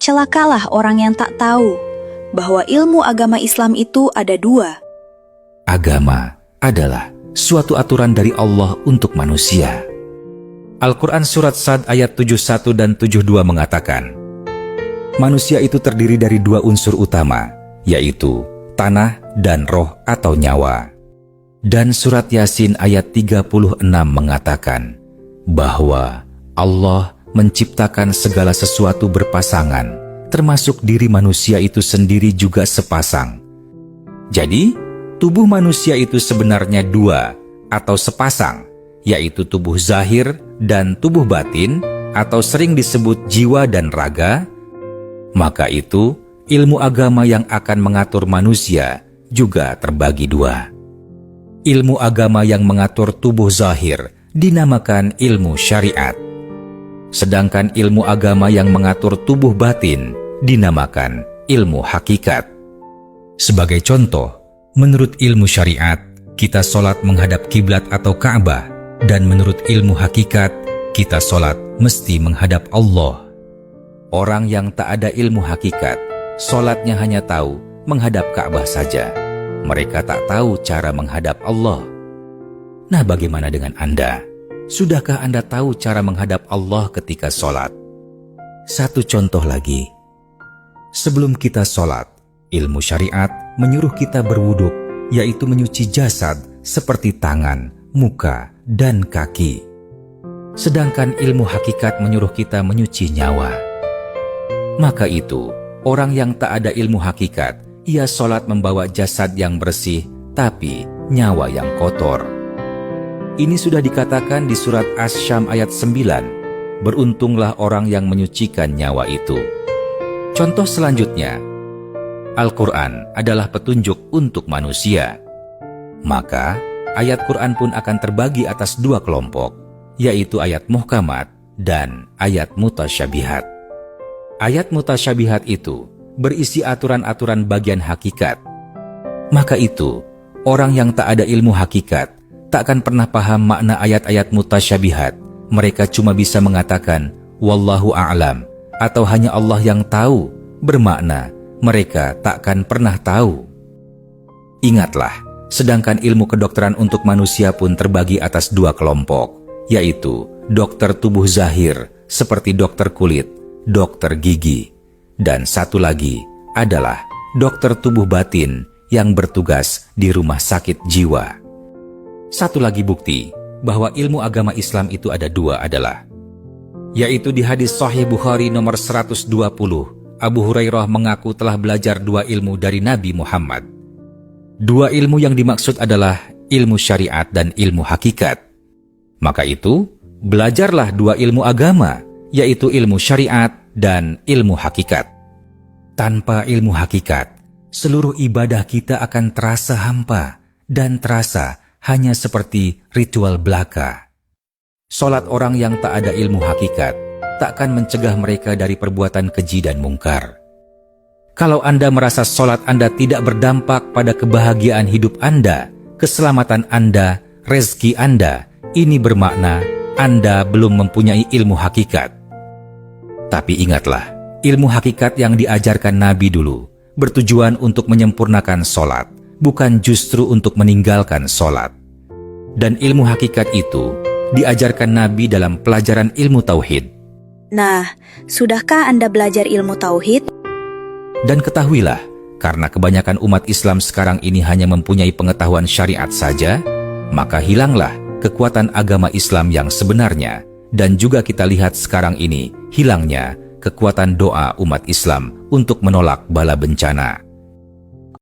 Celakalah orang yang tak tahu bahwa ilmu agama Islam itu ada dua. Agama adalah suatu aturan dari Allah untuk manusia. Al-Quran Surat Sad ayat 71 dan 72 mengatakan, manusia itu terdiri dari dua unsur utama, yaitu tanah dan roh atau nyawa. Dan Surat Yasin ayat 36 mengatakan bahwa Allah menciptakan segala sesuatu berpasangan, termasuk diri manusia itu sendiri juga sepasang. Jadi, tubuh manusia itu sebenarnya dua atau sepasang, yaitu tubuh zahir dan tubuh batin, atau sering disebut jiwa dan raga. Maka itu, ilmu agama yang akan mengatur manusia juga terbagi dua. Ilmu agama yang mengatur tubuh zahir dinamakan ilmu syariat. Sedangkan ilmu agama yang mengatur tubuh batin dinamakan ilmu hakikat. Sebagai contoh, menurut ilmu syariat, kita sholat menghadap kiblat atau Ka'bah, dan menurut ilmu hakikat, kita sholat mesti menghadap Allah. Orang yang tak ada ilmu hakikat, sholatnya hanya tahu menghadap Ka'bah saja. Mereka tak tahu cara menghadap Allah. Nah, bagaimana dengan Anda? Sudahkah Anda tahu cara menghadap Allah ketika sholat? Satu contoh lagi. Sebelum kita sholat, ilmu syariat menyuruh kita berwuduk, yaitu menyuci jasad seperti tangan, muka, dan kaki. Sedangkan ilmu hakikat menyuruh kita menyuci nyawa. Maka itu, orang yang tak ada ilmu hakikat, ia sholat membawa jasad yang bersih, tapi nyawa yang kotor. Ini sudah dikatakan di surat Asy-Syam ayat 9, beruntunglah orang yang menyucikan nyawa itu. Contoh selanjutnya, Al-Quran adalah petunjuk untuk manusia. Maka, ayat Quran pun akan terbagi atas dua kelompok, yaitu ayat muhkamat dan ayat mutasyabihat. Ayat mutasyabihat itu berisi aturan-aturan bagian hakikat. Maka itu, orang yang tak ada ilmu hakikat tak akan pernah paham makna ayat-ayat mutasyabihat. Mereka cuma bisa mengatakan, Wallahu a'lam, atau hanya Allah yang tahu, bermakna mereka takkan pernah tahu. Ingatlah, sedangkan ilmu kedokteran untuk manusia pun terbagi atas dua kelompok, yaitu dokter tubuh zahir seperti dokter kulit, dokter gigi, dan satu lagi adalah dokter tubuh batin yang bertugas di rumah sakit jiwa. Satu lagi bukti bahwa ilmu agama Islam itu ada dua adalah, yaitu di hadis Sahih Bukhari nomor 120, Abu Hurairah mengaku telah belajar dua ilmu dari Nabi Muhammad. Dua ilmu yang dimaksud adalah ilmu syariat dan ilmu hakikat. Maka itu, belajarlah dua ilmu agama, yaitu ilmu syariat dan ilmu hakikat. Tanpa ilmu hakikat, seluruh ibadah kita akan terasa hampa dan terasa hanya seperti ritual belaka. Salat orang yang tak ada ilmu hakikat takkan mencegah mereka dari perbuatan keji dan mungkar. Kalau Anda merasa salat Anda tidak berdampak pada kebahagiaan hidup Anda, keselamatan Anda, rezeki Anda, ini bermakna Anda belum mempunyai ilmu hakikat. Tapi ingatlah, ilmu hakikat yang diajarkan Nabi dulu bertujuan untuk menyempurnakan salat, bukan justru untuk meninggalkan salat. Dan ilmu hakikat itu diajarkan Nabi dalam pelajaran ilmu tauhid. Nah, sudahkah Anda belajar ilmu tauhid? Dan ketahuilah, karena kebanyakan umat Islam sekarang ini hanya mempunyai pengetahuan syariat saja, maka hilanglah kekuatan agama Islam yang sebenarnya. Dan juga kita lihat sekarang ini, hilangnya kekuatan doa umat Islam untuk menolak bala bencana.